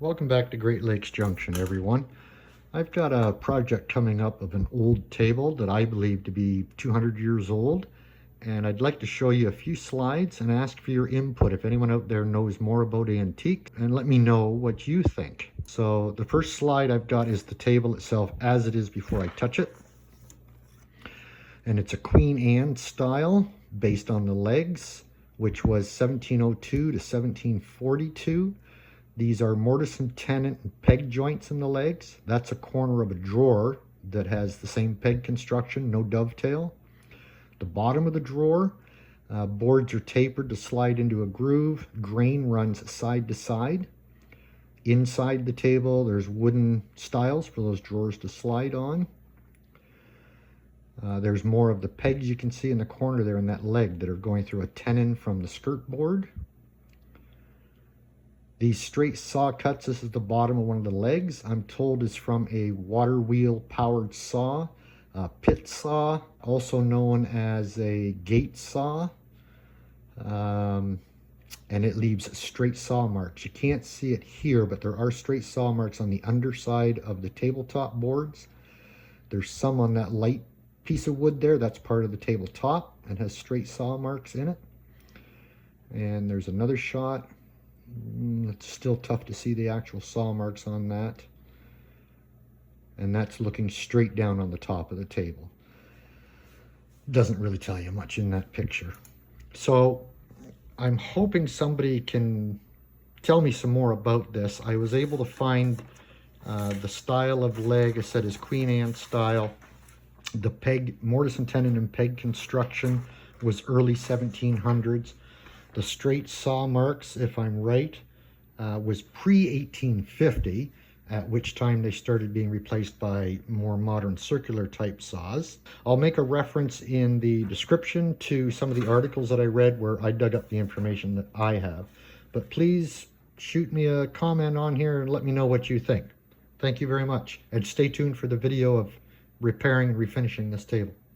Welcome back to Great Lakes Junction, everyone. I've got a project coming up of an old table that I believe to be 200 years old, and I'd like to show you a few slides and ask for your input if anyone out there knows more about antique, and let me know what you think. So the first slide I've got is the table itself as it is before I touch it, and it's a Queen Anne style based on the legs, which was 1702 to 1742. These are mortise and tenon and peg joints in the legs. That's a corner of a drawer that has the same peg construction, no dovetail. The bottom of the drawer, boards are tapered to slide into a groove. Grain runs side to side. Inside the table, there's wooden stiles for those drawers to slide on. There's more of the pegs you can see in the corner there in that leg that are going through a tenon from the skirt board. These straight saw cuts, this is the bottom of one of the legs, I'm told is from a water wheel powered saw, a pit saw, also known as a gate saw, and it leaves straight saw marks. You can't see it here, but there are straight saw marks on the underside of the tabletop boards. There's some on that light piece of wood there, that's part of the tabletop and has straight saw marks in it. And there's another shot. It's still tough to see the actual saw marks on that. And that's looking straight down on the top of the table. Doesn't really tell you much in that picture. So I'm hoping somebody can tell me some more about this. I was able to find the style of leg, I said, is Queen Anne style. The peg, mortise and tenon and peg construction was early 1700s. The straight saw marks, if I'm right, was pre-1850, at which time they started being replaced by more modern circular type saws. I'll make a reference in the description to some of the articles that I read where I dug up the information that I have. But please shoot me a comment on here and let me know what you think. Thank you very much. And stay tuned for the video of repairing and refinishing this table.